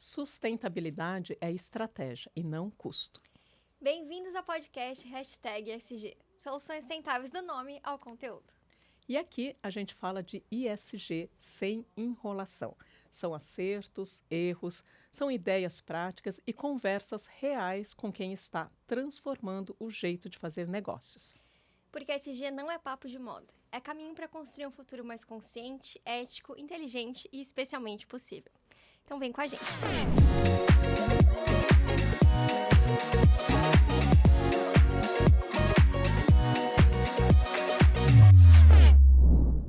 Sustentabilidade é estratégia e não custo. Bem-vindos ao podcast #ESG, soluções sustentáveis do nome ao conteúdo. E aqui a gente fala de ISG sem enrolação. São acertos, erros, são ideias práticas e conversas reais com quem está transformando o jeito de fazer negócios. Porque ESG não é papo de moda, é caminho para construir um futuro mais consciente, ético, inteligente e especialmente possível. Então vem com a gente.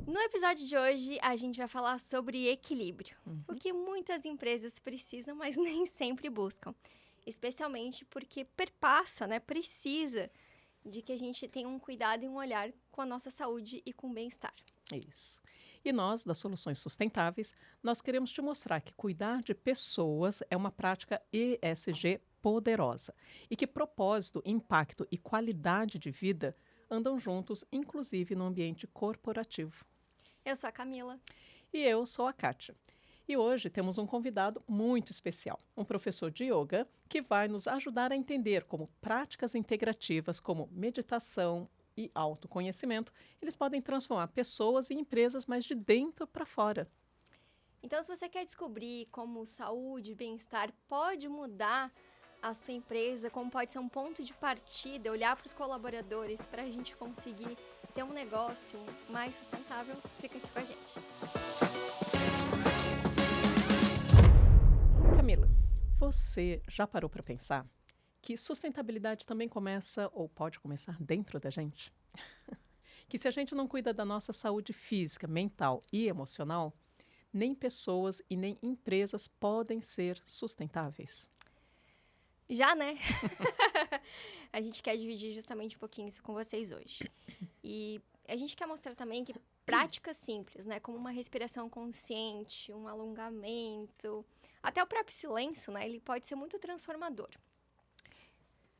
No episódio de hoje, a gente vai falar sobre equilíbrio, o que muitas empresas precisam, mas nem sempre buscam. Especialmente porque precisa de que a gente tenha um cuidado e um olhar com a nossa saúde e com o bem-estar. Isso. E nós, das Soluções Sustentáveis, nós queremos te mostrar que cuidar de pessoas é uma prática ESG poderosa e que propósito, impacto e qualidade de vida andam juntos, inclusive no ambiente corporativo. Eu sou a Camila. E eu sou a Kátia. E hoje temos um convidado muito especial, um professor de yoga que vai nos ajudar a entender como práticas integrativas como meditação e autoconhecimento, eles podem transformar pessoas e empresas, mas de dentro para fora. Então, se você quer descobrir como saúde e bem-estar pode mudar a sua empresa, como pode ser um ponto de partida, olhar para os colaboradores para a gente conseguir ter um negócio mais sustentável, fica aqui com a gente. Camila, você já parou para pensar que sustentabilidade também começa ou pode começar dentro da gente? Que se a gente não cuida da nossa saúde física, mental e emocional, nem pessoas e nem empresas podem ser sustentáveis. Já, né? A gente quer dividir justamente um pouquinho isso com vocês hoje. E a gente quer mostrar também que práticas simples, né? Como uma respiração consciente, um alongamento, até o próprio silêncio, né? Ele pode ser muito transformador.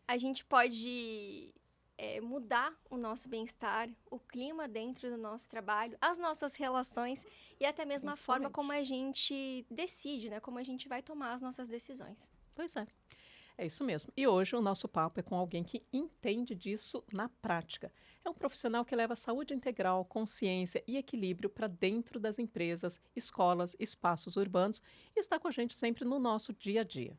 A gente pode mudar o nosso bem-estar, o clima dentro do nosso trabalho, as nossas relações e até mesmo a forma como a gente decide, né? Como a gente vai tomar as nossas decisões. Pois é. É isso mesmo. E hoje o nosso papo é com alguém que entende disso na prática. É um profissional que leva saúde integral, consciência e equilíbrio para dentro das empresas, escolas, espaços urbanos e está com a gente sempre no nosso dia a dia.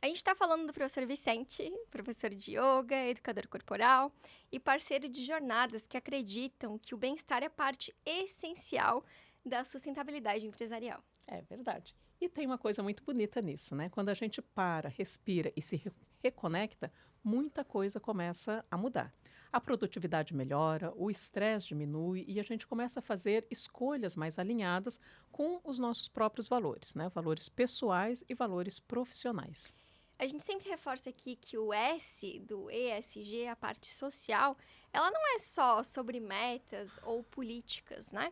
A gente está falando do professor Vicente, professor de yoga, educador corporal e parceiro de jornadas que acreditam que o bem-estar é parte essencial da sustentabilidade empresarial. É verdade. E tem uma coisa muito bonita nisso, né? Quando a gente para, respira e se reconecta, muita coisa começa a mudar. A produtividade melhora, o estresse diminui e a gente começa a fazer escolhas mais alinhadas com os nossos próprios valores, né? Valores pessoais e valores profissionais. A gente sempre reforça aqui que o S do ESG, a parte social, ela não é só sobre metas ou políticas, né?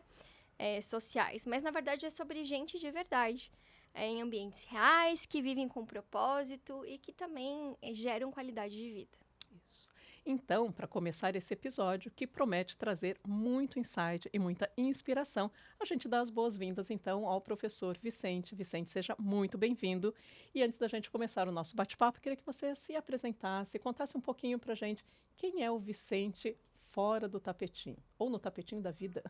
Sociais, mas na verdade é sobre gente de verdade. Em ambientes reais, que vivem com propósito e que também geram qualidade de vida. Isso. Então, para começar esse episódio, que promete trazer muito insight e muita inspiração, a gente dá as boas-vindas, então, ao professor Vicente. Vicente, seja muito bem-vindo. E antes da gente começar o nosso bate-papo, queria que você se apresentasse, contasse um pouquinho para a gente quem é o Vicente fora do tapetinho, ou no tapetinho da vida.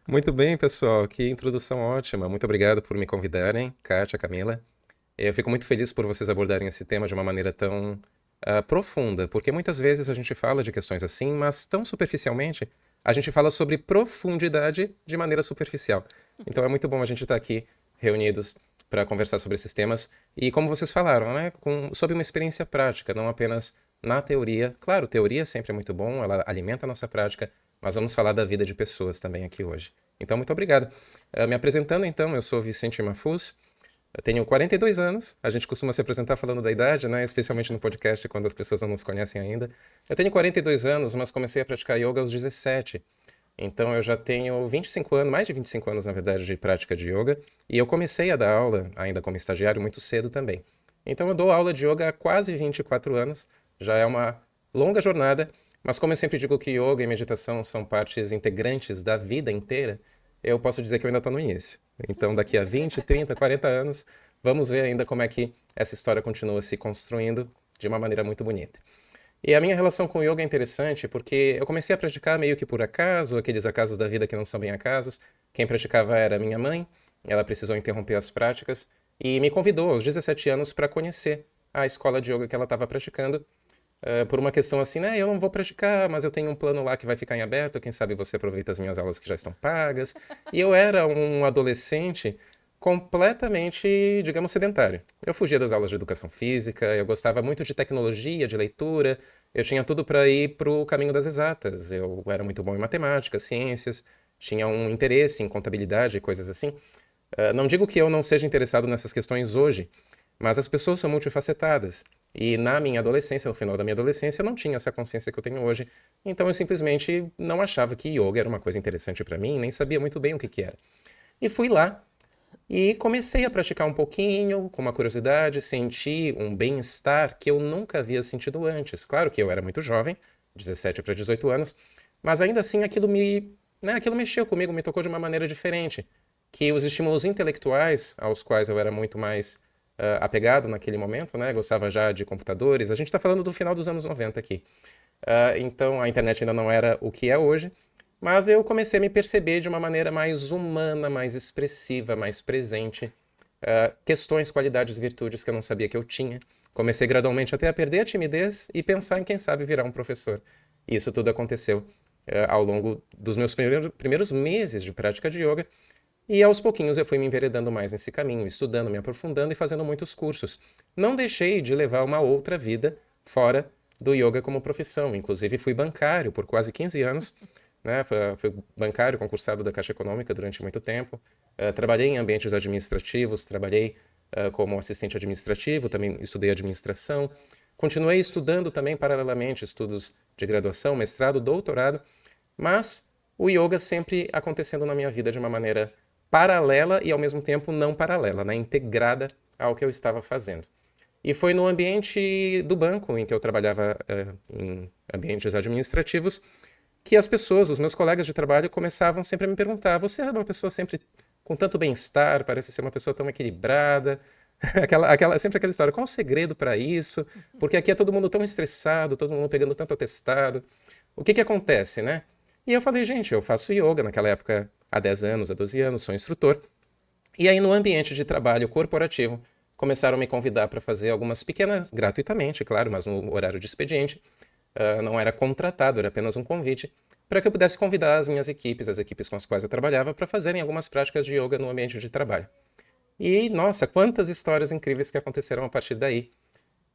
Muito bem, pessoal. Que introdução ótima. Muito obrigado por me convidarem, Kátia, Camila. Eu fico muito feliz por vocês abordarem esse tema de uma maneira tão profunda, porque muitas vezes a gente fala de questões assim, mas tão superficialmente, a gente fala sobre profundidade de maneira superficial. Então é muito bom a gente estar aqui reunidos para conversar sobre esses temas e, como vocês falaram, né, sobre uma experiência prática, não apenas na teoria. Claro, teoria sempre é muito bom, ela alimenta a nossa prática, mas vamos falar da vida de pessoas também aqui hoje. Então, muito obrigado. Me apresentando, então, eu sou Vicente Mafuz, eu tenho 42 anos, a gente costuma se apresentar falando da idade, né? Especialmente no podcast, quando as pessoas não nos conhecem ainda. Eu tenho 42 anos, mas comecei a praticar yoga aos 17. Então, eu já tenho 25 anos, mais de 25 anos, na verdade, de prática de yoga. E eu comecei a dar aula, ainda como estagiário, muito cedo também. Então, eu dou aula de yoga há quase 24 anos, já é uma longa jornada. Mas como eu sempre digo que yoga e meditação são partes integrantes da vida inteira, eu posso dizer que eu ainda estou no início. Então, daqui a 20, 30, 40 anos, vamos ver ainda como é que essa história continua se construindo de uma maneira muito bonita. E a minha relação com o yoga é interessante porque eu comecei a praticar meio que por acaso, aqueles acasos da vida que não são bem acasos. Quem praticava era minha mãe, ela precisou interromper as práticas e me convidou aos 17 anos para conhecer a escola de yoga que ela estava praticando. Por uma questão assim, né? Eu não vou praticar, mas eu tenho um plano lá que vai ficar em aberto. Quem sabe você aproveita as minhas aulas que já estão pagas. E eu era um adolescente completamente, digamos, sedentário. Eu fugia das aulas de educação física, eu gostava muito de tecnologia, de leitura. Eu tinha tudo para ir para o caminho das exatas. Eu era muito bom em matemática, ciências, tinha um interesse em contabilidade e coisas assim. Não digo que eu não seja interessado nessas questões hoje, mas as pessoas são multifacetadas. E na minha adolescência, no final da minha adolescência, eu não tinha essa consciência que eu tenho hoje. Então eu simplesmente não achava que yoga era uma coisa interessante para mim, nem sabia muito bem o que que era. E fui lá e comecei a praticar um pouquinho, com uma curiosidade, senti um bem-estar que eu nunca havia sentido antes. Claro que eu era muito jovem, 17 para 18 anos, mas ainda assim aquilo mexeu comigo, me tocou de uma maneira diferente. Que os estímulos intelectuais, aos quais eu era muito mais apegado naquele momento, né? Gostava já de computadores. A gente está falando do final dos anos 90 aqui. Então a internet ainda não era o que é hoje, mas eu comecei a me perceber de uma maneira mais humana, mais expressiva, mais presente. Questões, qualidades, virtudes que eu não sabia que eu tinha. Comecei gradualmente até a perder a timidez e pensar em quem sabe virar um professor. E isso tudo aconteceu ao longo dos meus primeiros meses de prática de yoga. E aos pouquinhos eu fui me enveredando mais nesse caminho, estudando, me aprofundando e fazendo muitos cursos. Não deixei de levar uma outra vida fora do yoga como profissão. Inclusive fui bancário por quase 15 anos, né? Fui bancário concursado da Caixa Econômica durante muito tempo. Trabalhei em ambientes administrativos, trabalhei como assistente administrativo, também estudei administração. Continuei estudando também paralelamente, estudos de graduação, mestrado, doutorado, mas o yoga sempre acontecendo na minha vida de uma maneira paralela e ao mesmo tempo não paralela, né? Integrada ao que eu estava fazendo. E foi no ambiente do banco, em que eu trabalhava em ambientes administrativos, que as pessoas, os meus colegas de trabalho, começavam sempre a me perguntar: você é uma pessoa sempre com tanto bem-estar, parece ser uma pessoa tão equilibrada. Sempre aquela história, qual o segredo para isso? Porque aqui é todo mundo tão estressado, todo mundo pegando tanto atestado. O que que acontece, né? E eu falei, gente, eu faço yoga naquela época, há 10 anos, há 12 anos, sou instrutor. E aí no ambiente de trabalho corporativo, começaram a me convidar para fazer algumas pequenas, gratuitamente, claro, mas no horário de expediente. Não era contratado, era apenas um convite, para que eu pudesse convidar as minhas equipes, as equipes com as quais eu trabalhava, para fazerem algumas práticas de yoga no ambiente de trabalho. E, nossa, quantas histórias incríveis que aconteceram a partir daí.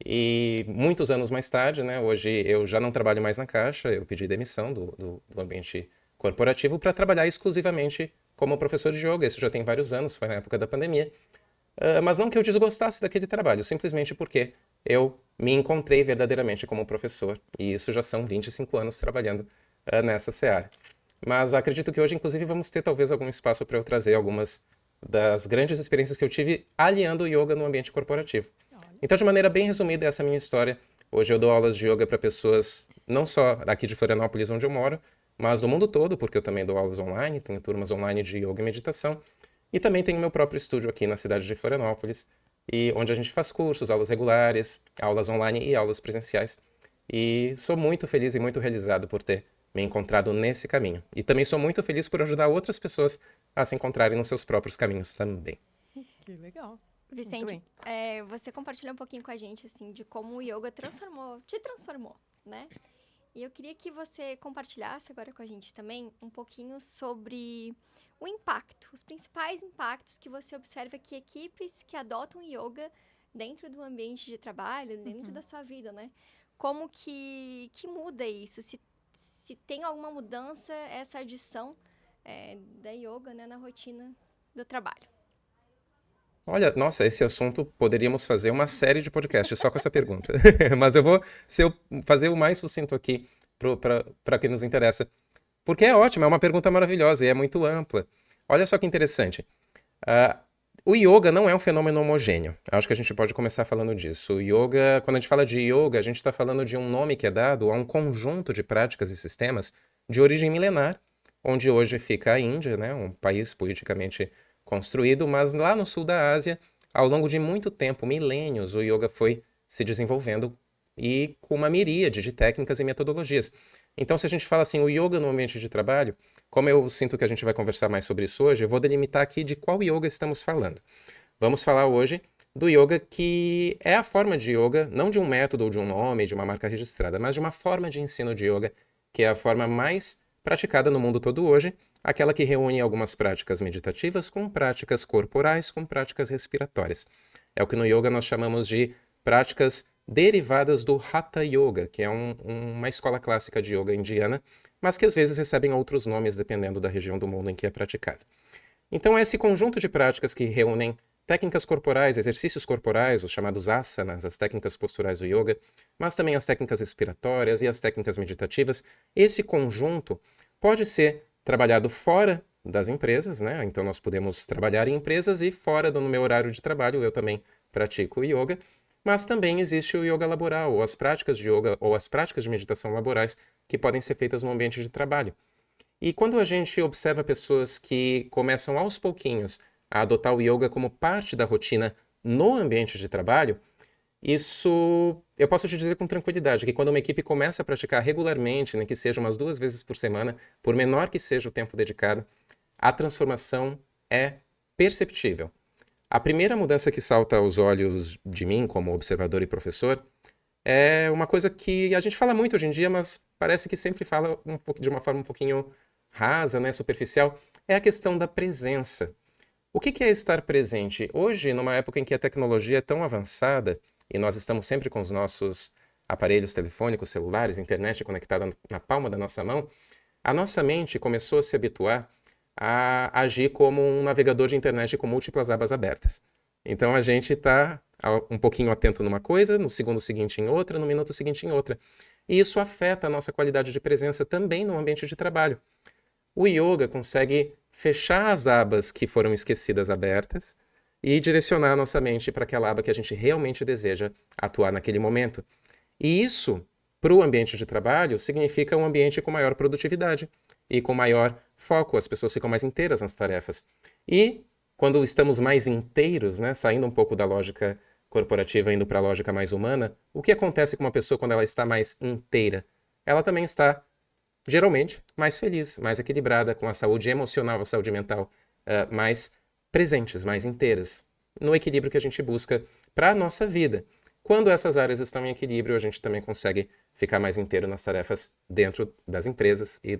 E muitos anos mais tarde, né, hoje eu já não trabalho mais na Caixa, eu pedi demissão do ambiente corporativo para trabalhar exclusivamente como professor de yoga. Isso já tem vários anos, foi na época da pandemia. Mas não que eu desgostasse daquele trabalho, simplesmente porque eu me encontrei verdadeiramente como professor. E isso já são 25 anos trabalhando nessa seara. Mas acredito que hoje, inclusive, vamos ter talvez algum espaço para eu trazer algumas das grandes experiências que eu tive aliando o yoga no ambiente corporativo. Então, de maneira bem resumida, essa é a minha história. Hoje eu dou aulas de yoga para pessoas não só aqui de Florianópolis, onde eu moro, mas do mundo todo, porque eu também dou aulas online, tenho turmas online de yoga e meditação. E também tenho meu próprio estúdio aqui na cidade de Florianópolis, e onde a gente faz cursos, aulas regulares, aulas online e aulas presenciais. E sou muito feliz e muito realizado por ter me encontrado nesse caminho. E também sou muito feliz por ajudar outras pessoas a se encontrarem nos seus próprios caminhos também. Que legal. Vicente, você compartilhou um pouquinho com a gente, assim, de como o yoga te transformou, né? E eu queria que você compartilhasse agora com a gente também um pouquinho sobre o impacto, os principais impactos que você observa que equipes que adotam yoga dentro do ambiente de trabalho, dentro da sua vida, né? Como que muda isso? Se tem alguma mudança, essa adição da yoga, né, na rotina do trabalho. Olha, nossa, esse assunto poderíamos fazer uma série de podcasts só com essa pergunta. Mas eu vou fazer o mais sucinto aqui para quem nos interessa. Porque é ótimo, é uma pergunta maravilhosa e é muito ampla. Olha só que interessante. O yoga não é um fenômeno homogêneo. Acho que a gente pode começar falando disso. O yoga, quando a gente fala de yoga, a gente está falando de um nome que é dado a um conjunto de práticas e sistemas de origem milenar, onde hoje fica a Índia, né, um país politicamente construído, mas lá no sul da Ásia, ao longo de muito tempo, milênios, o yoga foi se desenvolvendo e com uma miríade de técnicas e metodologias. Então, se a gente fala assim, o yoga no ambiente de trabalho, como eu sinto que a gente vai conversar mais sobre isso hoje, eu vou delimitar aqui de qual yoga estamos falando. Vamos falar hoje do yoga que é a forma de yoga, não de um método ou de um nome, de uma marca registrada, mas de uma forma de ensino de yoga, que é a forma mais praticada no mundo todo hoje, aquela que reúne algumas práticas meditativas com práticas corporais, com práticas respiratórias. É o que no yoga nós chamamos de práticas derivadas do Hatha Yoga, que é uma escola clássica de yoga indiana, mas que às vezes recebem outros nomes dependendo da região do mundo em que é praticado. Então é esse conjunto de práticas que reúnem técnicas corporais, exercícios corporais, os chamados asanas, as técnicas posturais do yoga, mas também as técnicas respiratórias e as técnicas meditativas. Esse conjunto pode ser trabalhado fora das empresas, né? Então nós podemos trabalhar em empresas e fora do meu horário de trabalho eu também pratico yoga, mas também existe o yoga laboral, ou as práticas de yoga, ou as práticas de meditação laborais que podem ser feitas no ambiente de trabalho. E quando a gente observa pessoas que começam aos pouquinhos a adotar o yoga como parte da rotina no ambiente de trabalho, isso eu posso te dizer com tranquilidade, que quando uma equipe começa a praticar regularmente, nem que seja umas 2 vezes por semana, por menor que seja o tempo dedicado, a transformação é perceptível. A primeira mudança que salta aos olhos de mim, como observador e professor, é uma coisa que a gente fala muito hoje em dia, mas parece que sempre fala de uma forma um pouquinho rasa, né, superficial, é a questão da presença. O que é estar presente? Hoje, numa época em que a tecnologia é tão avançada e nós estamos sempre com os nossos aparelhos telefônicos, celulares, internet conectada na palma da nossa mão, a nossa mente começou a se habituar a agir como um navegador de internet com múltiplas abas abertas. Então a gente está um pouquinho atento numa coisa, no segundo seguinte em outra, no minuto seguinte em outra. E isso afeta a nossa qualidade de presença também no ambiente de trabalho. O yoga consegue fechar as abas que foram esquecidas abertas e direcionar a nossa mente para aquela aba que a gente realmente deseja atuar naquele momento. E isso, para o ambiente de trabalho, significa um ambiente com maior produtividade e com maior foco. As pessoas ficam mais inteiras nas tarefas. E quando estamos mais inteiros, né, saindo um pouco da lógica corporativa, indo para a lógica mais humana, o que acontece com uma pessoa quando ela está mais inteira? Ela também está geralmente mais feliz, mais equilibrada, com a saúde emocional, a saúde mental mais presentes, mais inteiras, no equilíbrio que a gente busca para a nossa vida. Quando essas áreas estão em equilíbrio, a gente também consegue ficar mais inteiro nas tarefas dentro das empresas e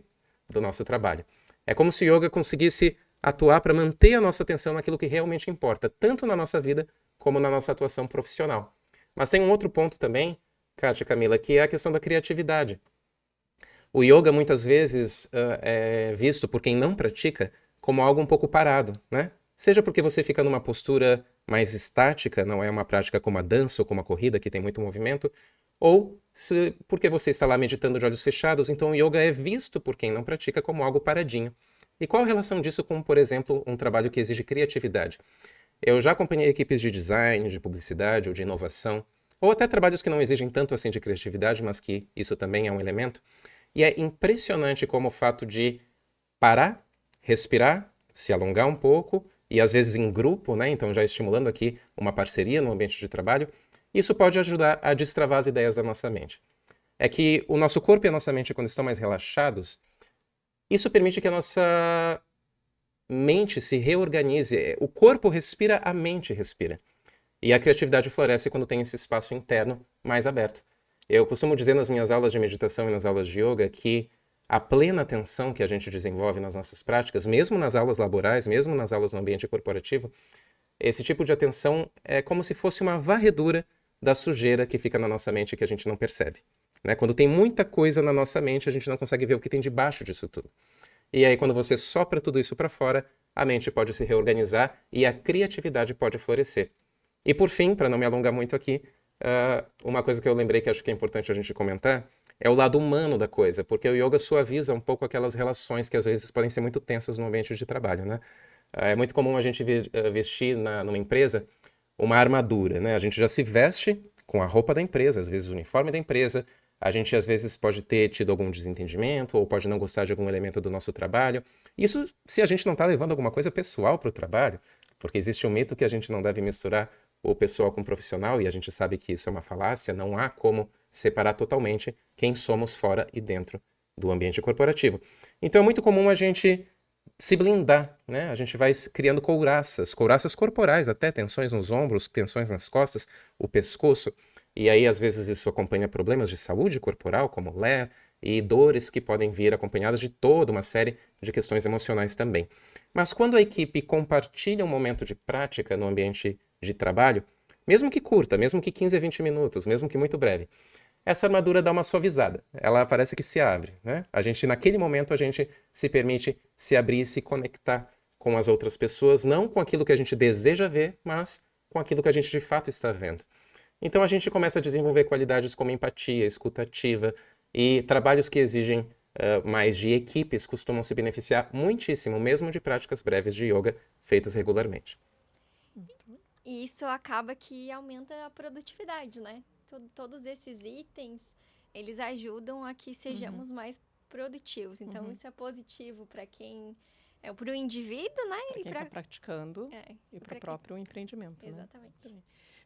do nosso trabalho. É como se o yoga conseguisse atuar para manter a nossa atenção naquilo que realmente importa, tanto na nossa vida como na nossa atuação profissional. Mas tem um outro ponto também, Kátia, Camila, que é a questão da criatividade. O yoga muitas vezes é visto por quem não pratica como algo um pouco parado, né? Seja porque você fica numa postura mais estática, não é uma prática como a dança ou como a corrida, que tem muito movimento, ou porque você está lá meditando de olhos fechados, então o yoga é visto por quem não pratica como algo paradinho. E qual a relação disso com, por exemplo, um trabalho que exige criatividade? Eu já acompanhei equipes de design, de publicidade ou de inovação, ou até trabalhos que não exigem tanto assim de criatividade, mas que isso também é um elemento. E é impressionante como o fato de parar, respirar, se alongar um pouco, e às vezes em grupo, né? Então já estimulando aqui uma parceria no ambiente de trabalho, isso pode ajudar a destravar as ideias da nossa mente. É que o nosso corpo e a nossa mente, quando estão mais relaxados, isso permite que a nossa mente se reorganize. O corpo respira, a mente respira. E a criatividade floresce quando tem esse espaço interno mais aberto. Eu costumo dizer nas minhas aulas de meditação e nas aulas de yoga que a plena atenção que a gente desenvolve nas nossas práticas, mesmo nas aulas laborais, mesmo nas aulas no ambiente corporativo, esse tipo de atenção é como se fosse uma varredura da sujeira que fica na nossa mente que a gente não percebe. Né? Quando tem muita coisa na nossa mente, a gente não consegue ver o que tem debaixo disso tudo. E aí, quando você sopra tudo isso para fora, a mente pode se reorganizar e a criatividade pode florescer. E por fim, para não me alongar muito aqui, uma coisa que eu lembrei que acho que é importante a gente comentar é o lado humano da coisa, porque o yoga suaviza um pouco aquelas relações que às vezes podem ser muito tensas no ambiente de trabalho, né? É muito comum a gente vestir numa empresa uma armadura, né? A gente já se veste com a roupa da empresa, às vezes o uniforme da empresa, A gente, às vezes, pode ter tido algum desentendimento ou pode não gostar de algum elemento do nosso trabalho. Isso se a gente não está levando alguma coisa pessoal para o trabalho, porque existe um mito que a gente não deve misturar o pessoal com o profissional, e a gente sabe que isso é uma falácia, não há como separar totalmente quem somos fora e dentro do ambiente corporativo. Então é muito comum a gente se blindar, né? A gente vai criando couraças corporais, até tensões nos ombros, tensões nas costas, o pescoço, e aí às vezes isso acompanha problemas de saúde corporal, como LER, e dores que podem vir acompanhadas de toda uma série de questões emocionais também. Mas quando a equipe compartilha um momento de prática no ambiente de trabalho, mesmo que curta, mesmo que 15 a 20 minutos, mesmo que muito breve, essa armadura dá uma suavizada. Ela parece que se abre, né? Naquele momento, a gente se permite se abrir e se conectar com as outras pessoas, não com aquilo que a gente deseja ver, mas com aquilo que a gente de fato está vendo. Então a gente começa a desenvolver qualidades como empatia, escuta ativa e trabalhos que exigem mais de equipes costumam se beneficiar muitíssimo, mesmo de práticas breves de yoga feitas regularmente. E isso acaba que aumenta a produtividade, né? Todos esses itens, eles ajudam a que sejamos mais produtivos. Então, isso é positivo para quem para o indivíduo, né? Para quem está praticando e para o próprio empreendimento. Exatamente. Né?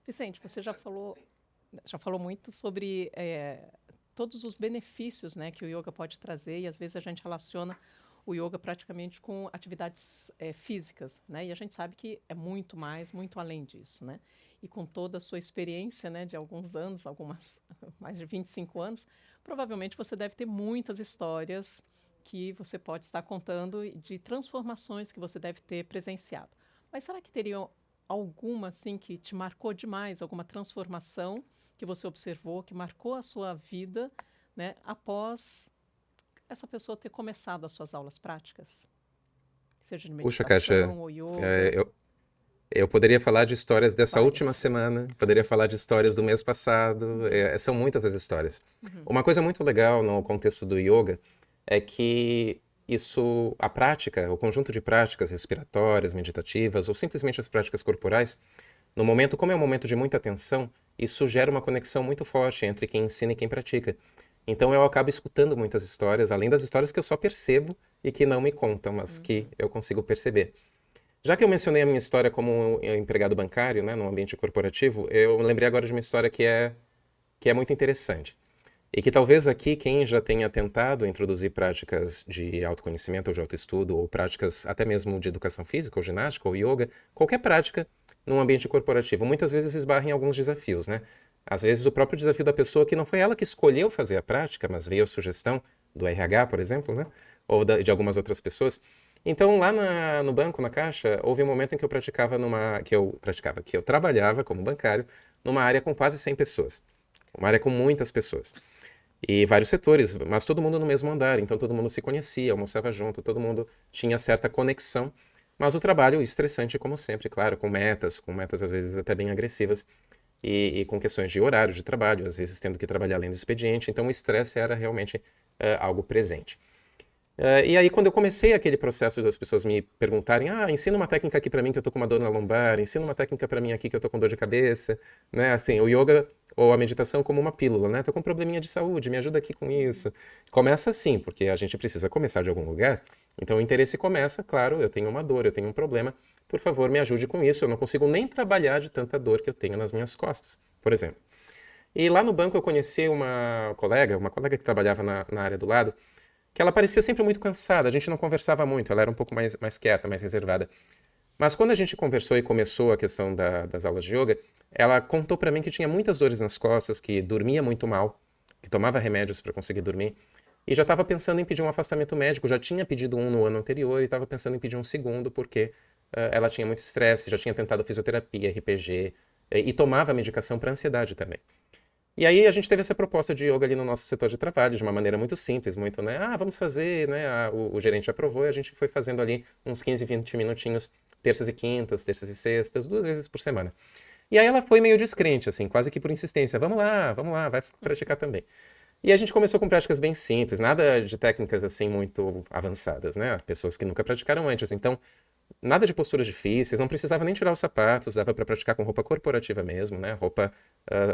Vicente, você já falou muito sobre todos os benefícios, né, que o yoga pode trazer, e às vezes a gente relaciona o yoga praticamente com atividades físicas, né? E a gente sabe que é muito mais, muito além disso, né? E com toda a sua experiência, né, de alguns anos, mais de 25 anos, provavelmente você deve ter muitas histórias que você pode estar contando de transformações que você deve ter presenciado. Mas será que teriam alguma, assim, que te marcou demais, alguma transformação que você observou, que marcou a sua vida, né, após essa pessoa ter começado as suas aulas práticas? Seja de Puxa, Kátia, meditação ou yoga. eu poderia falar de histórias dessa Várias. última semana, poderia falar de histórias do mês passado, são muitas as histórias. Uma coisa muito legal no contexto do yoga é que a prática, o conjunto de práticas respiratórias, meditativas, ou simplesmente as práticas corporais, no momento, como é um momento de muita tensão, isso gera uma conexão muito forte entre quem ensina e quem pratica. Então eu acabo escutando muitas histórias, além das histórias que eu só percebo e que não me contam, mas que eu consigo perceber. Já que eu mencionei a minha história como empregado bancário, né, no ambiente corporativo, eu lembrei agora de uma história que é muito interessante. E que talvez aqui quem já tenha tentado introduzir práticas de autoconhecimento ou de autoestudo, ou práticas até mesmo de educação física, ou ginástica, ou yoga, qualquer prática num ambiente corporativo, muitas vezes esbarra em alguns desafios, né? Às vezes o próprio desafio da pessoa que não foi ela que escolheu fazer a prática, mas veio a sugestão do RH, por exemplo, né? Ou de algumas outras pessoas. Então, lá no banco, na Caixa, houve um momento em que que eu trabalhava como bancário numa área com quase 100 pessoas. Uma área com muitas pessoas. E vários setores, mas todo mundo no mesmo andar, então todo mundo se conhecia, almoçava junto, todo mundo tinha certa conexão. Mas o trabalho estressante, como sempre, claro, com metas às vezes até bem agressivas, e com questões de horário de trabalho, às vezes tendo que trabalhar além do expediente, então o estresse era realmente algo presente. E aí, quando eu comecei aquele processo das pessoas me perguntarem, ensina uma técnica aqui pra mim que eu tô com uma dor na lombar, ensina uma técnica pra mim aqui que eu tô com dor de cabeça, né? Assim, o yoga ou a meditação como uma pílula, né? Tô com um probleminha de saúde, me ajuda aqui com isso. Começa assim, porque a gente precisa começar de algum lugar. Então o interesse começa, claro, eu tenho uma dor, eu tenho um problema, por favor, me ajude com isso. Eu não consigo nem trabalhar de tanta dor que eu tenho nas minhas costas, por exemplo. E lá no banco eu conheci uma colega que trabalhava na área do lado, que ela parecia sempre muito cansada, a gente não conversava muito, ela era um pouco mais quieta, mais reservada. Mas quando a gente conversou e começou a questão das aulas de yoga, ela contou pra mim que tinha muitas dores nas costas, que dormia muito mal, que tomava remédios para conseguir dormir, e já estava pensando em pedir um afastamento médico, já tinha pedido um no ano anterior e estava pensando em pedir um segundo, porque ela tinha muito estresse, já tinha tentado fisioterapia, RPG, e tomava medicação para ansiedade também. E aí a gente teve essa proposta de yoga ali no nosso setor de trabalho, de uma maneira muito simples, muito, né? Vamos fazer, né? O gerente aprovou e a gente foi fazendo ali uns 15, 20 minutinhos, terças e quintas, terças e sextas, 2 vezes por semana. E aí ela foi meio descrente, assim, quase que por insistência. Vamos lá, vai praticar também. E a gente começou com práticas bem simples, nada de técnicas, assim, muito avançadas, né? Pessoas que nunca praticaram antes. Então, nada de posturas difíceis, não precisava nem tirar os sapatos, dava para praticar com roupa corporativa mesmo, né? Roupa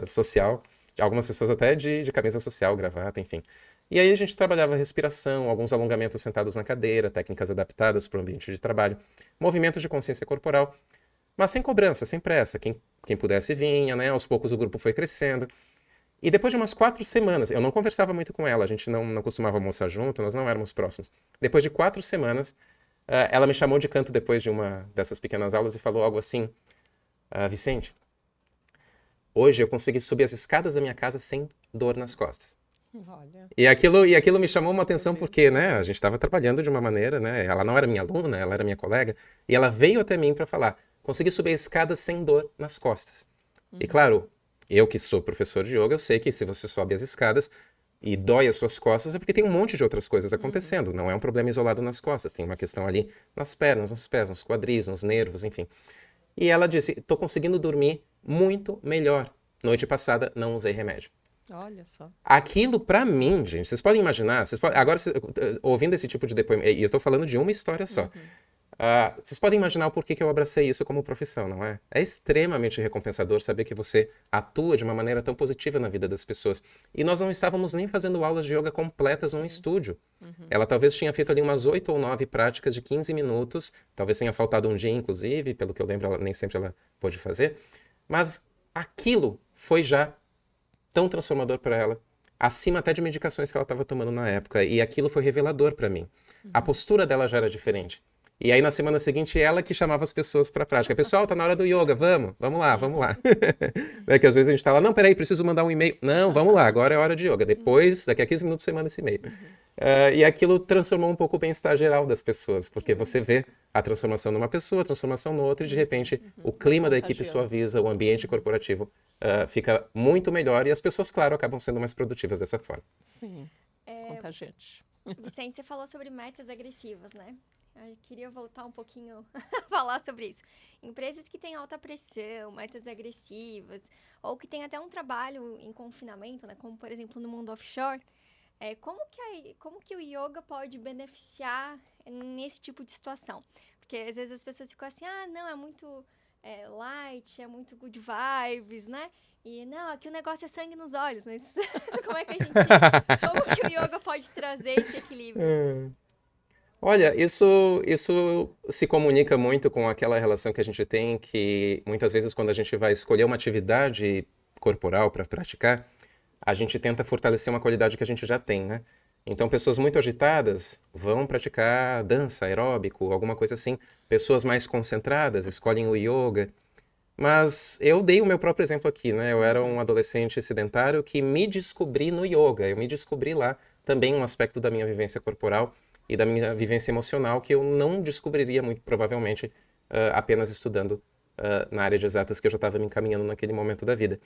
social. Algumas pessoas até de camisa social, gravata, enfim. E aí a gente trabalhava respiração, alguns alongamentos sentados na cadeira, técnicas adaptadas para o ambiente de trabalho, movimentos de consciência corporal, mas sem cobrança, sem pressa. Quem pudesse vinha, né? Aos poucos o grupo foi crescendo. E depois de umas 4 semanas, eu não conversava muito com ela, a gente não costumava almoçar junto, nós não éramos próximos. Depois de 4 semanas, ela me chamou de canto depois de uma dessas pequenas aulas e falou algo assim: Vicente, hoje eu consegui subir as escadas da minha casa sem dor nas costas. Olha, E aquilo me chamou uma atenção Beleza. porque, né, a gente estava trabalhando de uma maneira, né, ela não era minha aluna, ela era minha colega, e ela veio até mim para falar: consegui subir a escada sem dor nas costas. E claro, eu que sou professor de yoga, eu sei que se você sobe as escadas e dói as suas costas é porque tem um monte de outras coisas acontecendo, não é um problema isolado nas costas, tem uma questão ali nas pernas, nos pés, nos quadris, nos nervos, enfim. E ela disse: tô conseguindo dormir muito melhor. Noite passada não usei remédio. olha só. Aquilo pra mim, gente, vocês podem imaginar, agora ouvindo esse tipo de depoimento, e eu estou falando de uma história só, vocês podem imaginar o porquê que eu abracei isso como profissão, não é? É extremamente recompensador saber que você atua de uma maneira tão positiva na vida das pessoas. E nós não estávamos nem fazendo aulas de yoga completas num estúdio. Ela talvez tinha feito ali umas 8 ou 9 práticas de 15 minutos, talvez tenha faltado um dia, inclusive, pelo que eu lembro, nem sempre ela pôde fazer, mas aquilo foi já tão transformador para ela, acima até de medicações que ela estava tomando na época, e aquilo foi revelador para mim. A postura dela já era diferente. E aí na semana seguinte ela que chamava as pessoas para a prática. Pessoal, tá na hora do yoga, vamos lá, vamos lá. É que às vezes a gente tá lá, não, peraí, preciso mandar um e-mail. Não, vamos lá, agora é hora de yoga. Depois, daqui a 15 minutos você manda esse e-mail. E aquilo transformou um pouco o bem-estar geral das pessoas, porque você vê a transformação numa pessoa, a transformação no outro, e de repente o clima da equipe Contagioso. suaviza, o ambiente corporativo fica muito melhor e as pessoas, claro, acabam sendo mais produtivas dessa forma. Sim, contagiante. Vicente, você falou sobre metas agressivas, né? Eu queria voltar um pouquinho a falar sobre isso. Empresas que têm alta pressão, metas agressivas, ou que têm até um trabalho em confinamento, né? Como, por exemplo, no mundo offshore. Como que o yoga pode beneficiar nesse tipo de situação? Porque às vezes as pessoas ficam assim, não, é muito light, é muito good vibes, né? E não, aqui o negócio é sangue nos olhos, mas como que o yoga pode trazer esse equilíbrio? Olha, isso se comunica muito com aquela relação que a gente tem que muitas vezes quando a gente vai escolher uma atividade corporal para praticar, a gente tenta fortalecer uma qualidade que a gente já tem, né? Então, pessoas muito agitadas vão praticar dança, aeróbico, alguma coisa assim. Pessoas mais concentradas escolhem o yoga. Mas eu dei o meu próprio exemplo aqui, né? Eu era um adolescente sedentário que me descobri no yoga. Eu me descobri lá também um aspecto da minha vivência corporal e da minha vivência emocional que eu não descobriria muito provavelmente apenas estudando na área de exatas que eu já estava me encaminhando naquele momento da vida.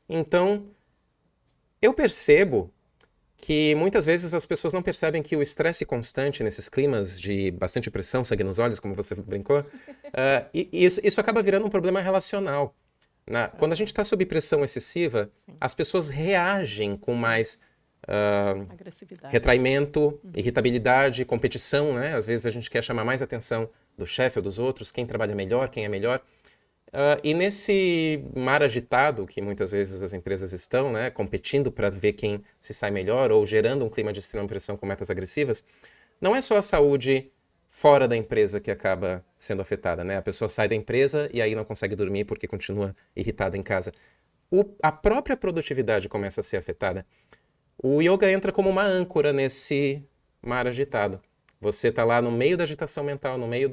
Então, eu percebo que muitas vezes as pessoas não percebem que o estresse constante nesses climas de bastante pressão, sangue nos olhos, como você brincou, e isso acaba virando um problema relacional. Quando a gente está sob pressão excessiva, Sim. as pessoas reagem com mais Agressividade. retraimento, irritabilidade, competição, né? Às vezes a gente quer chamar mais atenção do chefe ou dos outros, quem trabalha melhor, quem é melhor. E nesse mar agitado que muitas vezes as empresas estão, né, competindo para ver quem se sai melhor ou gerando um clima de extrema pressão com metas agressivas, não é só a saúde fora da empresa que acaba sendo afetada, né? A pessoa sai da empresa e aí não consegue dormir porque continua irritada em casa. A própria produtividade começa a ser afetada. O yoga entra como uma âncora nesse mar agitado. Você está lá no meio da agitação mental, no meio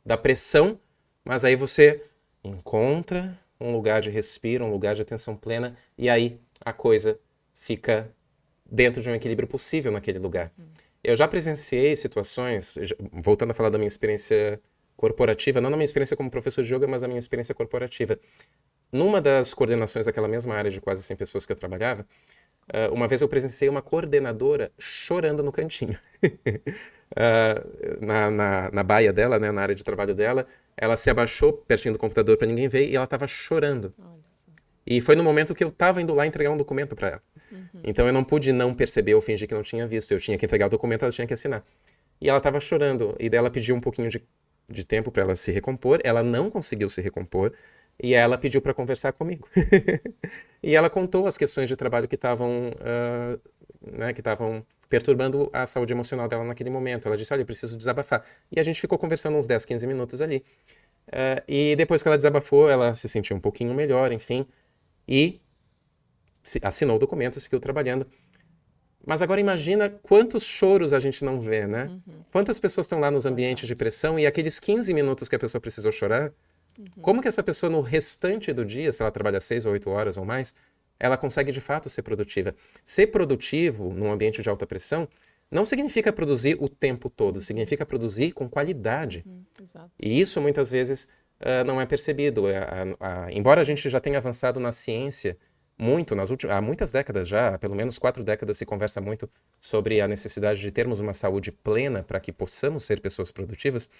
da pressão, mas aí você encontra um lugar de respiro, um lugar de atenção plena, e aí a coisa fica dentro de um equilíbrio possível naquele lugar. Eu já presenciei situações, voltando a falar da minha experiência corporativa, não da minha experiência como professor de yoga, mas da minha experiência corporativa. Numa das coordenações daquela mesma área de quase 100 pessoas que eu trabalhava, uma vez eu presenciei uma coordenadora chorando no cantinho. Na baia dela, né, na área de trabalho dela, ela se abaixou pertinho do computador para ninguém ver e ela estava chorando. Olha só. E foi no momento que eu estava indo lá entregar um documento para ela. Então eu não pude não perceber ou fingir que não tinha visto. Eu tinha que entregar o documento, ela tinha que assinar. E ela estava chorando. E daí ela pediu um pouquinho de tempo para ela se recompor. Ela não conseguiu se recompor. e ela pediu para conversar comigo. E ela contou as questões de trabalho que estavam né, que estavam perturbando a saúde emocional dela naquele momento. Ela disse, olha, eu preciso desabafar. E a gente ficou conversando uns 10, 15 minutos ali. E depois que ela desabafou, ela se sentiu um pouquinho melhor, enfim, e assinou o documento, seguiu trabalhando. Mas agora imagina quantos choros a gente não vê, né? Quantas pessoas estão lá nos ambientes de pressão e aqueles 15 minutos que a pessoa precisou chorar, como que essa pessoa no restante do dia, se ela trabalha 6 ou 8 horas ou mais, ela consegue de fato ser produtiva? Ser produtivo num ambiente de alta pressão não significa produzir o tempo todo, significa produzir com qualidade. Exato. E isso muitas vezes não é percebido. Embora a gente já tenha avançado na ciência muito, há muitas décadas já, há pelo menos 4 décadas se conversa muito sobre a necessidade de termos uma saúde plena para que possamos ser pessoas produtivas.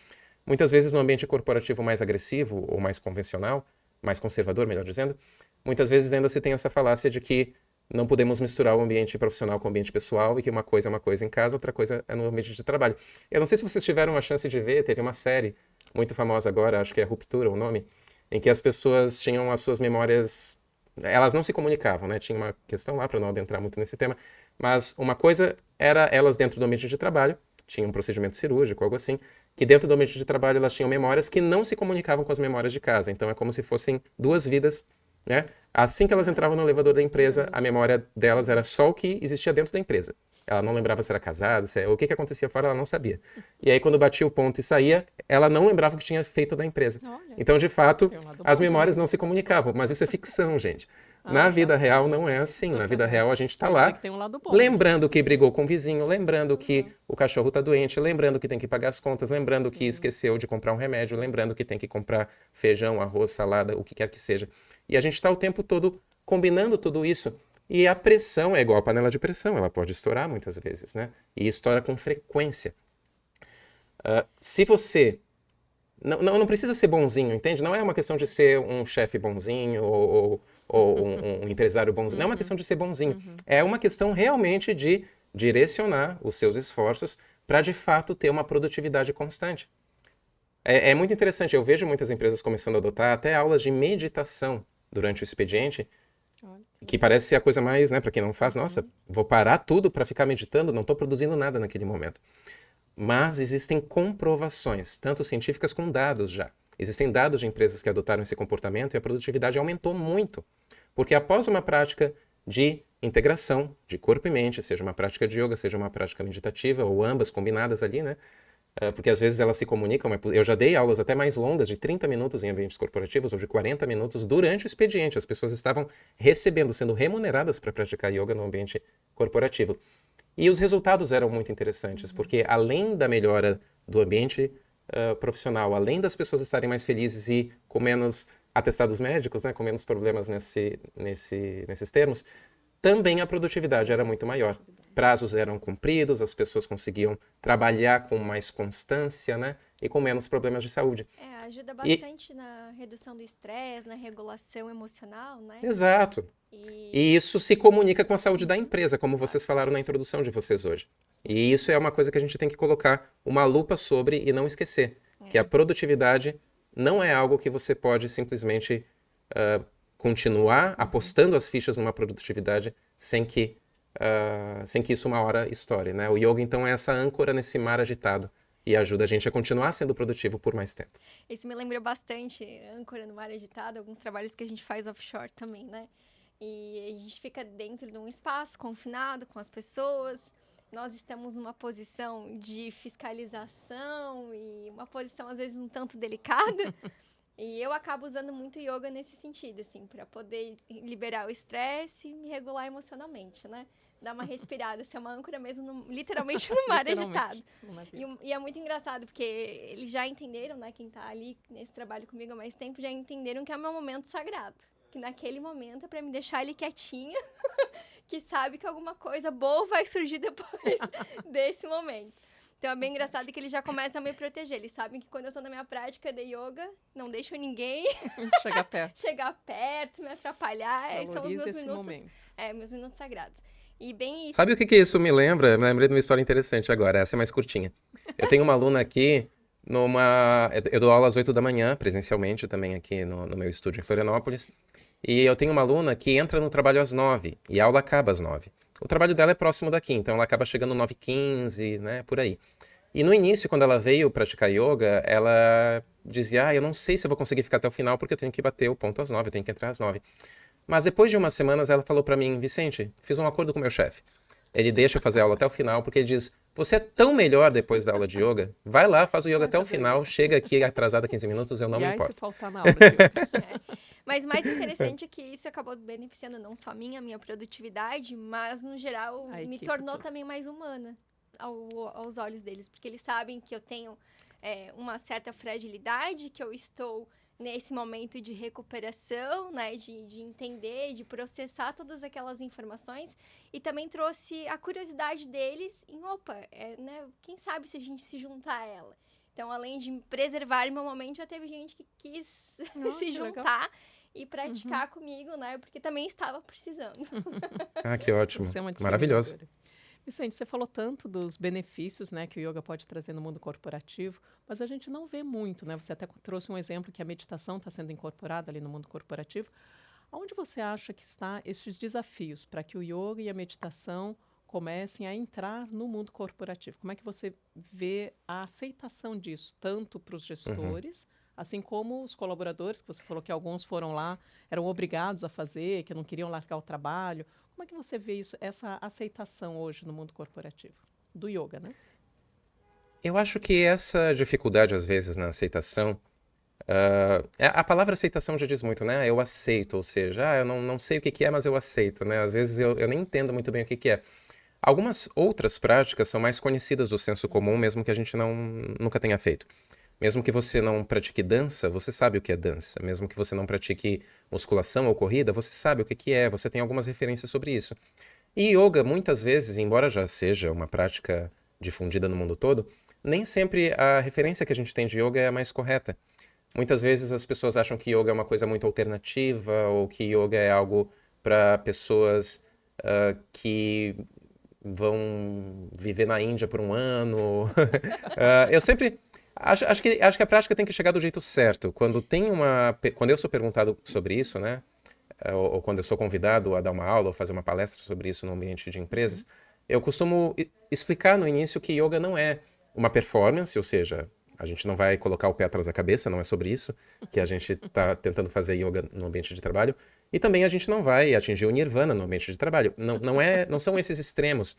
Muitas vezes no ambiente corporativo mais agressivo ou mais convencional, mais conservador, melhor dizendo, muitas vezes ainda se tem essa falácia de que não podemos misturar o ambiente profissional com o ambiente pessoal e que uma coisa é uma coisa em casa, outra coisa é no ambiente de trabalho. Eu não sei se vocês tiveram a chance de ver, teve uma série muito famosa agora, acho que é Ruptura o nome, em que as pessoas tinham as suas memórias, elas não se comunicavam, né? Tinha uma questão lá, para não adentrar muito nesse tema, mas uma coisa era elas dentro do ambiente de trabalho, tinha um procedimento cirúrgico, algo assim, que dentro do ambiente de trabalho elas tinham memórias que não se comunicavam com as memórias de casa. Então é como se fossem 2 vidas, né? Assim que elas entravam no elevador da empresa, a memória delas era só o que existia dentro da empresa. Ela não lembrava se era casada, o que acontecia fora, ela não sabia. E aí quando batia o ponto e saía, ela não lembrava o que tinha feito da empresa. Olha, Então, de fato, tem um lado as bom memórias também. não se comunicavam, mas isso é ficção, gente. Na vida real não é assim. Na vida real a gente está Quer dizer lá que tem um lado bom. lembrando que brigou com o vizinho, lembrando que o cachorro está doente, lembrando que tem que pagar as contas, lembrando que esqueceu de comprar um remédio, lembrando que tem que comprar feijão, arroz, salada, o que quer que seja. E a gente está o tempo todo combinando tudo isso. E a pressão é igual a panela de pressão, ela pode estourar muitas vezes, né? E estoura com frequência. Se você... Não precisa ser bonzinho, entende? Não é uma questão de ser um chefe bonzinho ou um empresário bonzinho. Não é uma questão de ser bonzinho. É uma questão realmente de direcionar os seus esforços para, de fato, ter uma produtividade constante. É muito interessante. Eu vejo muitas empresas começando a adotar até aulas de meditação durante o expediente, que parece ser a coisa mais, né, para quem não faz, nossa, vou parar tudo para ficar meditando, não estou produzindo nada naquele momento. Mas existem comprovações, tanto científicas como dados já. Existem dados de empresas que adotaram esse comportamento e a produtividade aumentou muito. Porque após uma prática de integração de corpo e mente, seja uma prática de yoga, seja uma prática meditativa, ou ambas combinadas ali, né? Porque às vezes elas se comunicam. Eu já dei aulas até mais longas, de 30 minutos em ambientes corporativos, ou de 40 minutos durante o expediente. As pessoas estavam recebendo, sendo remuneradas para praticar yoga no ambiente corporativo. E os resultados eram muito interessantes, porque além da melhora do ambiente profissional, além das pessoas estarem mais felizes e com menos atestados médicos, né, com menos problemas nesses termos, também a produtividade era muito maior. Prazos eram cumpridos, as pessoas conseguiam trabalhar com mais constância, né, e com menos problemas de saúde. Ajuda bastante na redução do estresse, na regulação emocional, né? Exato. E isso se comunica com a saúde da empresa, como vocês falaram na introdução de vocês hoje. E isso é uma coisa que a gente tem que colocar uma lupa sobre e não esquecer, que a produtividade não é algo que você pode simplesmente continuar apostando as fichas numa produtividade sem que isso uma hora estoure, né? O yoga, então, é essa âncora nesse mar agitado e ajuda a gente a continuar sendo produtivo por mais tempo. Isso me lembra bastante âncora no mar agitado, alguns trabalhos que a gente faz offshore também, né? E a gente fica dentro de um espaço confinado com as pessoas. Nós estamos numa posição de fiscalização e uma posição, às vezes, um tanto delicada. E eu acabo usando muito yoga nesse sentido, assim, para poder liberar o estresse e me regular emocionalmente, né? Dar uma respirada, ser uma âncora mesmo, literalmente no mar agitado. E é muito engraçado, porque eles já entenderam, né? Quem tá ali nesse trabalho comigo há mais tempo, já entenderam que é o meu momento sagrado. Que naquele momento é para me deixar ali quietinha, que sabe que alguma coisa boa vai surgir depois desse momento. Então é bem engraçado que eles já começam a me proteger. Eles sabem que quando eu tô na minha prática de yoga, não deixo ninguém chegar perto, me atrapalhar. São os meus minutos, meus minutos sagrados. E bem isso. Sabe o que isso me lembra? Me lembrei de uma história interessante agora, essa é mais curtinha. Eu tenho uma aluna aqui Eu dou aula às 8 da manhã, presencialmente, também aqui no meu estúdio em Florianópolis. E eu tenho uma aluna que entra no trabalho às 9 e a aula acaba às 9. O trabalho dela é próximo daqui, então ela acaba chegando 9h15, né, por aí. E no início, quando ela veio praticar yoga, ela dizia, eu não sei se eu vou conseguir ficar até o final porque eu tenho que bater o ponto às 9, eu tenho que entrar às 9. Mas depois de umas semanas, ela falou pra mim, Vicente, fiz um acordo com o meu chefe. Ele deixa eu fazer a aula até o final, porque ele diz, você é tão melhor depois da aula de yoga, vai lá, faz o yoga até o final, chega aqui atrasada 15 minutos, eu não E me aí, se importo. faltar na aula de yoga? Mas o mais interessante é que isso acabou beneficiando não só a minha produtividade, mas, no geral, A me equipe tornou toda. também mais humana aos olhos deles. Porque eles sabem que eu tenho uma certa fragilidade, que eu estou nesse momento de recuperação, né? De entender, de processar todas aquelas informações. E também trouxe a curiosidade deles em, opa, né? Quem sabe se a gente se juntar a ela. Então, além de preservar meu momento, já teve gente que quis Oh, se que legal. juntar e praticar comigo, né? Porque também estava precisando. Ah, que ótimo. Você é uma Maravilhoso. disseminadora. Vicente, você falou tanto dos benefícios, né, que o yoga pode trazer no mundo corporativo, mas a gente não vê muito, né? Você até trouxe um exemplo que a meditação está sendo incorporada ali no mundo corporativo. Onde você acha que está esses desafios para que o yoga e a meditação comecem a entrar no mundo corporativo? Como é que você vê a aceitação disso, tanto para os gestores, assim como os colaboradores, que você falou que alguns foram lá, eram obrigados a fazer, que não queriam largar o trabalho. Como é que você vê isso, essa aceitação hoje no mundo corporativo? Do yoga, né? Eu acho que essa dificuldade, às vezes, na aceitação, a palavra aceitação já diz muito, né? Eu aceito, ou seja, eu não sei o que que é, mas eu aceito, né? Às vezes eu nem entendo muito bem o que que é. Algumas outras práticas são mais conhecidas do senso comum, mesmo que a gente nunca tenha feito. Mesmo que você não pratique dança, você sabe o que é dança. Mesmo que você não pratique musculação ou corrida, você sabe o que que é, você tem algumas referências sobre isso. E yoga, muitas vezes, embora já seja uma prática difundida no mundo todo, nem sempre a referência que a gente tem de yoga é a mais correta. Muitas vezes as pessoas acham que yoga é uma coisa muito alternativa ou que yoga é algo para pessoas que vão viver na Índia por um ano. Eu sempre acho que a prática tem que chegar do jeito certo. Quando eu sou perguntado sobre isso, né? Ou quando eu sou convidado a dar uma aula ou fazer uma palestra sobre isso no ambiente de empresas, eu costumo explicar no início que yoga não é uma performance, ou seja, a gente não vai colocar o pé atrás da cabeça, não é sobre isso que a gente está tentando fazer yoga no ambiente de trabalho. E também a gente não vai atingir o nirvana no ambiente de trabalho. Não são esses extremos,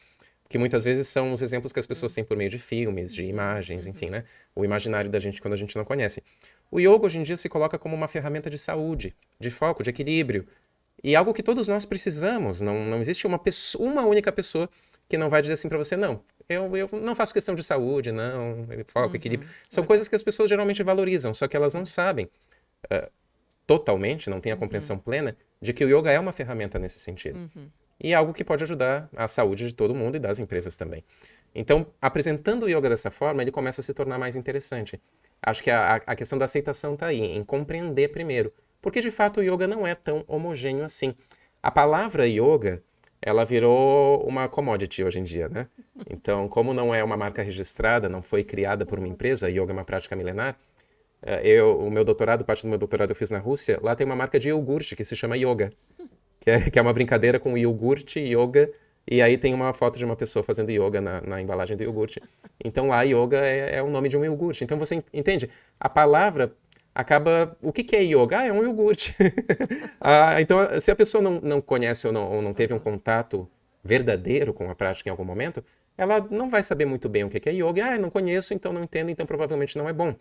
que muitas vezes são os exemplos que as pessoas têm por meio de filmes, de imagens, enfim, né? O imaginário da gente quando a gente não conhece. O yoga hoje em dia se coloca como uma ferramenta de saúde, de foco, de equilíbrio. E algo que todos nós precisamos. Não existe uma única pessoa que não vai dizer assim para você, não, eu não faço questão de saúde, não, foco, equilíbrio. São coisas que as pessoas geralmente valorizam, só que elas não sabem totalmente, não têm a compreensão plena de que o yoga é uma ferramenta nesse sentido. E é algo que pode ajudar a saúde de todo mundo e das empresas também. Então, apresentando o yoga dessa forma, ele começa a se tornar mais interessante. Acho que a questão da aceitação está aí, em compreender primeiro. Porque, de fato, o yoga não é tão homogêneo assim. A palavra yoga, ela virou uma commodity hoje em dia, né? Então, como não é uma marca registrada, não foi criada por uma empresa, yoga é uma prática milenar, o meu doutorado, parte do meu doutorado eu fiz na Rússia, lá tem uma marca de iogurte que se chama Yoga, que é uma brincadeira com iogurte, yoga, e aí tem uma foto de uma pessoa fazendo yoga na embalagem do iogurte. Então lá yoga é o nome de um iogurte. Então você entende? A palavra acaba... O que é yoga? É um iogurte. Então se a pessoa não conhece ou não teve um contato verdadeiro com a prática em algum momento, ela não vai saber muito bem o que é yoga. Não conheço, então não entendo, então provavelmente não é bom.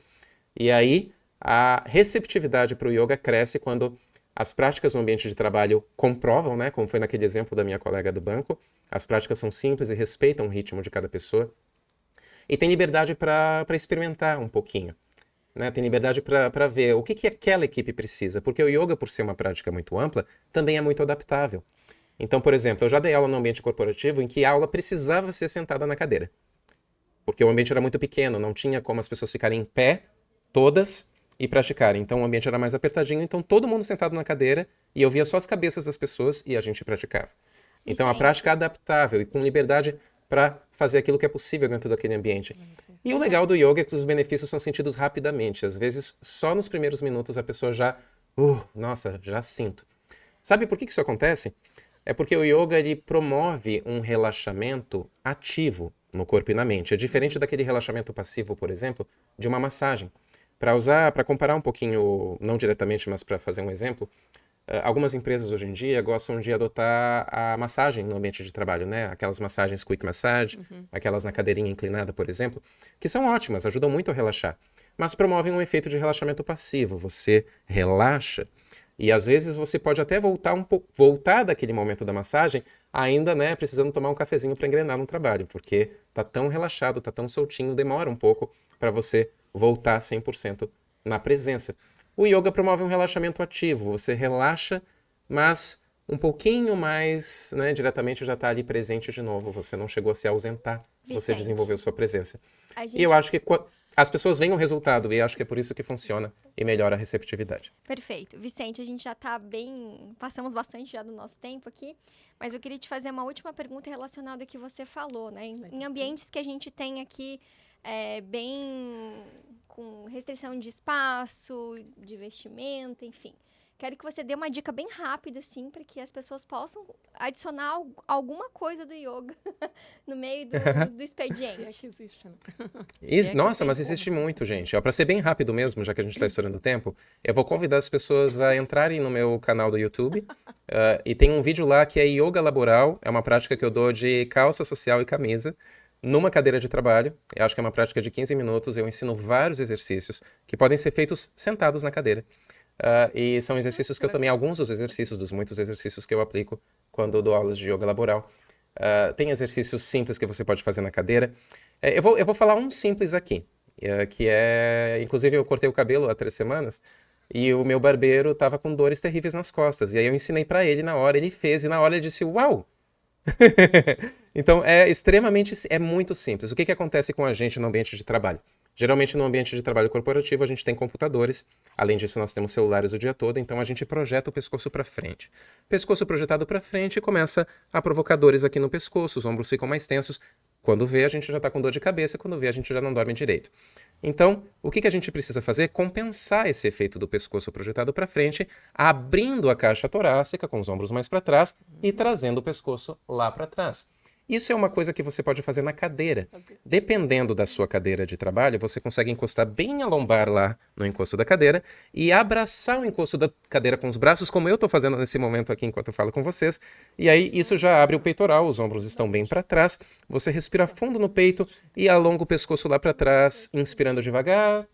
E aí a receptividade para o yoga cresce quando as práticas no ambiente de trabalho comprovam, né, como foi naquele exemplo da minha colega do banco, as práticas são simples e respeitam o ritmo de cada pessoa. E tem liberdade para experimentar um pouquinho. Né? Tem liberdade para ver o que aquela equipe precisa. Porque o yoga, por ser uma prática muito ampla, também é muito adaptável. Então, por exemplo, eu já dei aula no ambiente corporativo em que a aula precisava ser sentada na cadeira. Porque o ambiente era muito pequeno, não tinha como as pessoas ficarem em pé, todas, e praticarem. Então o ambiente era mais apertadinho, então todo mundo sentado na cadeira e eu via só as cabeças das pessoas e a gente praticava. Então a prática é adaptável e com liberdade para fazer aquilo que é possível dentro daquele ambiente. E o legal do yoga é que os benefícios são sentidos rapidamente. Às vezes, só nos primeiros minutos a pessoa já, nossa, já sinto. Sabe por que isso acontece? É porque o yoga ele promove um relaxamento ativo no corpo e na mente. É diferente daquele relaxamento passivo, por exemplo, de uma massagem. Para comparar um pouquinho, não diretamente, mas para fazer um exemplo, algumas empresas hoje em dia gostam de adotar a massagem no ambiente de trabalho, né? Aquelas massagens quick massage, aquelas na cadeirinha inclinada, por exemplo, que são ótimas, ajudam muito a relaxar, mas promovem um efeito de relaxamento passivo. Você relaxa e às vezes você pode até voltar daquele momento da massagem ainda, né, precisando tomar um cafezinho para engrenar no trabalho, porque tá tão relaxado, tá tão soltinho, demora um pouco para você voltar 100% na presença. O yoga promove um relaxamento ativo, você relaxa, mas um pouquinho mais, né, diretamente já está ali presente de novo, você não chegou a se ausentar, você Vicente, desenvolveu sua presença. a E eu gente... acho que as pessoas veem o resultado, e acho que é por isso que funciona e melhora a receptividade. Perfeito. Vicente, a gente já tá bem... Passamos bastante já do nosso tempo aqui, mas eu queria te fazer uma última pergunta relacionada ao que você falou, né? Em ambientes que a gente tem aqui bem com restrição de espaço, de vestimenta, enfim. Quero que você dê uma dica bem rápida, assim, para que as pessoas possam adicionar alguma coisa do yoga no meio do Se é que expediente. existe, né? Se é que Nossa, tem mas como. existe muito, gente. Para ser bem rápido mesmo, já que a gente está estourando o tempo, eu vou convidar as pessoas a entrarem no meu canal do YouTube. E tem um vídeo lá que é Yoga Laboral. É uma prática que eu dou de calça social e camisa, numa cadeira de trabalho. Eu acho que é uma prática de 15 minutos. Eu ensino vários exercícios que podem ser feitos sentados na cadeira. E são exercícios que eu também, alguns dos exercícios, dos muitos exercícios que eu aplico quando eu dou aulas de yoga laboral. Tem exercícios simples que você pode fazer na cadeira. Eu vou falar um simples aqui, que é... Inclusive, eu cortei o cabelo há 3 semanas e o meu barbeiro estava com dores terríveis nas costas. E aí eu ensinei para ele na hora, ele fez e na hora ele disse, uau! Então, é muito simples. O que acontece com a gente no ambiente de trabalho? Geralmente, no ambiente de trabalho corporativo, a gente tem computadores. Além disso, nós temos celulares o dia todo, então a gente projeta o pescoço para frente. Pescoço projetado para frente começa a provocar dores aqui no pescoço, os ombros ficam mais tensos. Quando vê, a gente já está com dor de cabeça, quando vê, a gente já não dorme direito. Então, o que a gente precisa fazer é compensar esse efeito do pescoço projetado para frente, abrindo a caixa torácica com os ombros mais para trás e trazendo o pescoço lá para trás. Isso é uma coisa que você pode fazer na cadeira. Dependendo da sua cadeira de trabalho, você consegue encostar bem a lombar lá no encosto da cadeira e abraçar o encosto da cadeira com os braços, como eu estou fazendo nesse momento aqui enquanto eu falo com vocês. E aí isso já abre o peitoral, os ombros estão bem para trás. Você respira fundo no peito e alonga o pescoço lá para trás, inspirando devagar.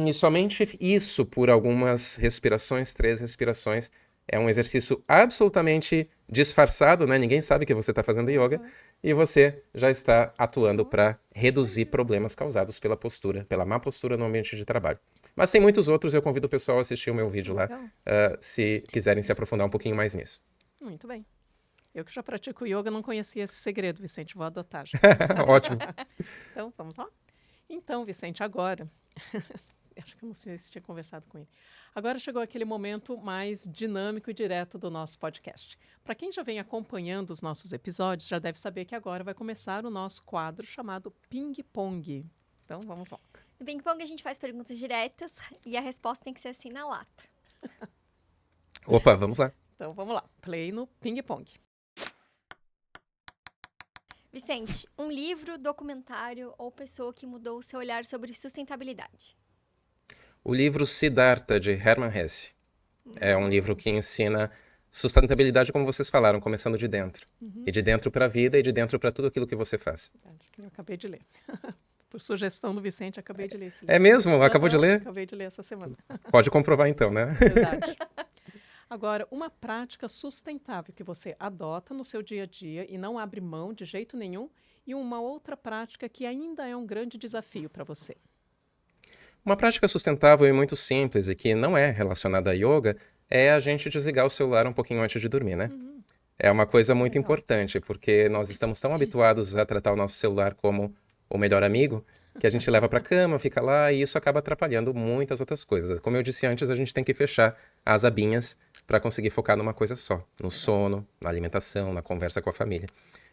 E somente isso por algumas respirações, 3 respirações. É um exercício absolutamente disfarçado, né? Ninguém sabe que você está fazendo yoga e você já está atuando para reduzir problemas causados pela postura, pela má postura no ambiente de trabalho. Mas tem muitos outros, eu convido o pessoal a assistir o meu vídeo lá, se quiserem se aprofundar um pouquinho mais nisso. Muito bem. Eu que já pratico yoga não conhecia esse segredo, Vicente, vou adotar já. Ótimo. Então, vamos lá? Então, Vicente, agora... Acho que eu não sei se tinha conversado com ele. Agora chegou aquele momento mais dinâmico e direto do nosso podcast. Para quem já vem acompanhando os nossos episódios, já deve saber que agora vai começar o nosso quadro chamado Ping Pong. Então, vamos lá. No Ping Pong a gente faz perguntas diretas e a resposta tem que ser assim na lata. Opa, vamos lá. Então, vamos lá. Play no Ping Pong. Vicente, um livro, documentário ou pessoa que mudou o seu olhar sobre sustentabilidade? O livro Siddhartha, de Hermann Hesse. É um livro que ensina sustentabilidade, como vocês falaram, começando de dentro. E de dentro para a vida e de dentro para tudo aquilo que você faz. Eu acabei de ler. Por sugestão do Vicente, acabei de ler esse livro. É mesmo? Acabou de ler? Acabei de ler essa semana. Pode comprovar então, né? Verdade. Agora, uma prática sustentável que você adota no seu dia a dia e não abre mão de jeito nenhum, e uma outra prática que ainda é um grande desafio para você. Uma prática sustentável e muito simples e que não é relacionada a yoga é a gente desligar o celular um pouquinho antes de dormir, né? É uma coisa muito importante, porque nós estamos tão habituados a tratar o nosso celular como o melhor amigo, que a gente leva para a cama, fica lá e isso acaba atrapalhando muitas outras coisas. Como eu disse antes, a gente tem que fechar as abinhas para conseguir focar numa coisa só, no sono, na alimentação, na conversa com a família.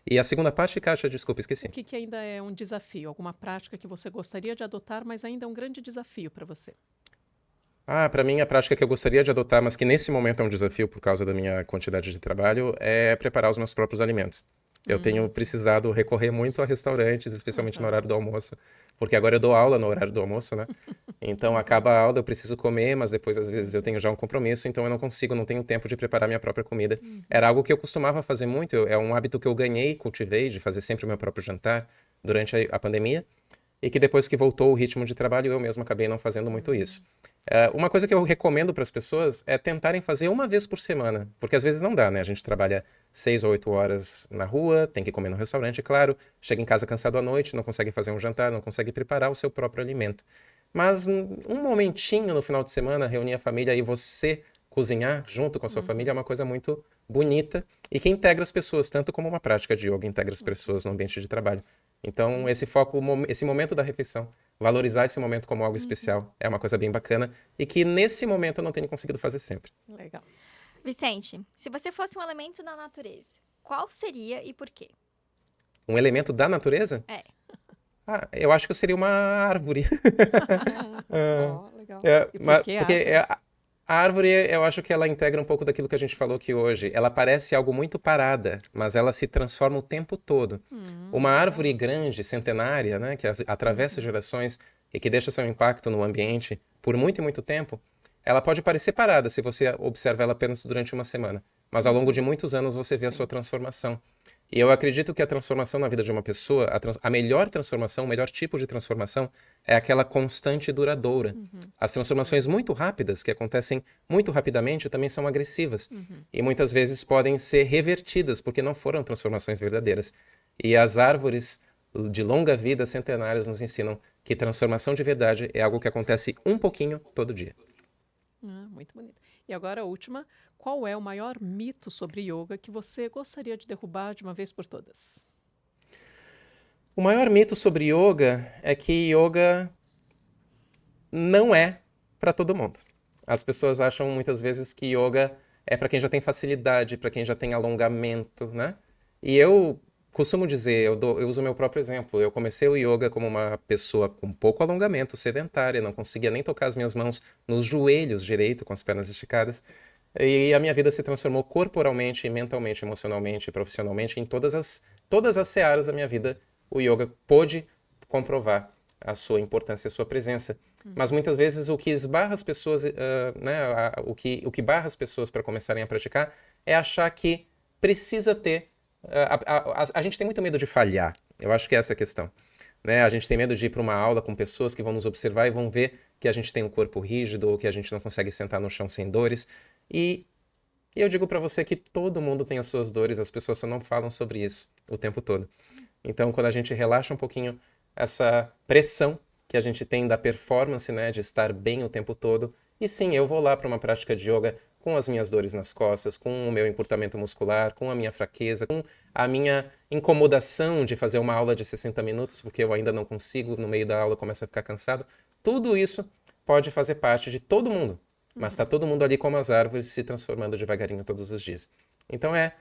E a segunda parte, Kátia, desculpa, esqueci. O que ainda é um desafio? Alguma prática que você gostaria de adotar, mas ainda é um grande desafio para você? Para mim, a prática que eu gostaria de adotar, mas que nesse momento é um desafio por causa da minha quantidade de trabalho, é preparar os meus próprios alimentos. Eu tenho precisado recorrer muito a restaurantes, especialmente no horário do almoço, porque agora eu dou aula no horário do almoço, né? Então acaba a aula, eu preciso comer, mas depois às vezes eu tenho já um compromisso, então eu não consigo, não tenho tempo de preparar minha própria comida. Era algo que eu costumava fazer muito, é um hábito que eu ganhei, cultivei, de fazer sempre o meu próprio jantar durante a pandemia, e que depois que voltou o ritmo de trabalho, eu mesmo acabei não fazendo muito isso. Uma coisa que eu recomendo para as pessoas é tentarem fazer uma vez por semana, porque às vezes não dá, né? A gente trabalha 6 ou 8 horas na rua, tem que comer no restaurante, claro, chega em casa cansado à noite, não consegue fazer um jantar, não consegue preparar o seu próprio alimento. Mas um momentinho no final de semana, reunir a família e você cozinhar junto com a sua família é uma coisa muito bonita e que integra as pessoas, tanto como uma prática de yoga integra as pessoas no ambiente de trabalho. Então, esse foco, esse momento da refeição, valorizar esse momento como algo especial, é uma coisa bem bacana e que nesse momento eu não tenho conseguido fazer sempre. Legal. Vicente, se você fosse um elemento da natureza, qual seria e por quê? Um elemento da natureza? É. Eu acho que eu seria uma árvore. Legal. E por Mas, que porque árvore? a árvore, eu acho que ela integra um pouco daquilo que a gente falou aqui hoje. Ela parece algo muito parada, mas ela se transforma o tempo todo. Uma árvore grande, centenária, né, que atravessa gerações e que deixa seu impacto no ambiente por muito e muito tempo, ela pode parecer parada se você observa ela apenas durante uma semana. Mas ao longo de muitos anos você vê a sua transformação. E eu acredito que a transformação na vida de uma pessoa, a melhor transformação, o melhor tipo de transformação é aquela constante e duradoura. As transformações muito rápidas, que acontecem muito rapidamente, também são agressivas. E muitas vezes podem ser revertidas, porque não foram transformações verdadeiras. E as árvores de longa vida, centenárias, nos ensinam que transformação de verdade é algo que acontece um pouquinho todo dia. Muito bonito. E agora a última. Qual é o maior mito sobre yoga que você gostaria de derrubar de uma vez por todas? O maior mito sobre yoga é que yoga não é para todo mundo. As pessoas acham muitas vezes que yoga é para quem já tem facilidade, para quem já tem alongamento, né? E eu costumo dizer, eu uso o meu próprio exemplo. Eu comecei o yoga como uma pessoa com pouco alongamento, sedentária, não conseguia nem tocar as minhas mãos nos joelhos direito, com as pernas esticadas. E a minha vida se transformou corporalmente, mentalmente, emocionalmente, profissionalmente, em todas as searas da minha vida. O yoga pôde comprovar a sua importância, a sua presença. Mas muitas vezes o que esbarra as pessoas, né, o que barra as pessoas para começarem a praticar é achar que precisa ter. A gente tem muito medo de falhar. Eu acho que essa é a questão. Né? A gente tem medo de ir para uma aula com pessoas que vão nos observar e vão ver que a gente tem um corpo rígido ou que a gente não consegue sentar no chão sem dores. E eu digo para você que todo mundo tem as suas dores, as pessoas só não falam sobre isso o tempo todo. Então, quando a gente relaxa um pouquinho essa pressão que a gente tem da performance, né, de estar bem o tempo todo, e sim, eu vou lá para uma prática de yoga com as minhas dores nas costas, com o meu encurtamento muscular, com a minha fraqueza, com a minha incomodação de fazer uma aula de 60 minutos, porque eu ainda não consigo, no meio da aula eu começo a ficar cansado. Tudo isso pode fazer parte de todo mundo, mas está todo mundo ali como as árvores se transformando devagarinho todos os dias. Então é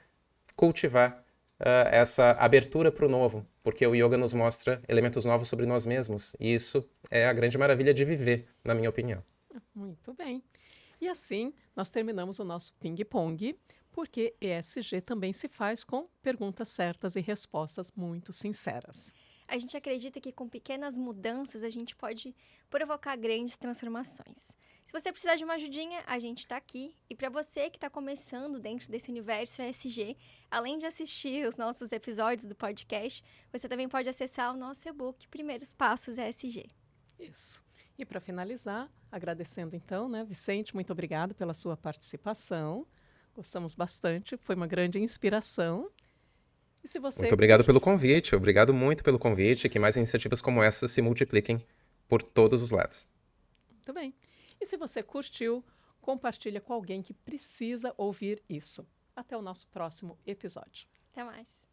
cultivar essa abertura para o novo, porque o yoga nos mostra elementos novos sobre nós mesmos, e isso é a grande maravilha de viver, na minha opinião. Muito bem. E assim, nós terminamos o nosso ping-pong, porque ESG também se faz com perguntas certas e respostas muito sinceras. A gente acredita que com pequenas mudanças a gente pode provocar grandes transformações. Se você precisar de uma ajudinha, a gente está aqui. E para você que está começando dentro desse universo ESG, além de assistir os nossos episódios do podcast, você também pode acessar o nosso e-book Primeiros Passos ESG. Isso. E para finalizar, agradecendo então, né, Vicente, muito obrigado pela sua participação. Gostamos bastante, foi uma grande inspiração. E se você Muito obrigado pelo convite, obrigado muito pelo convite, que mais iniciativas como essa se multipliquem por todos os lados. Muito bem. E se você curtiu, compartilha com alguém que precisa ouvir isso. Até o nosso próximo episódio. Até mais.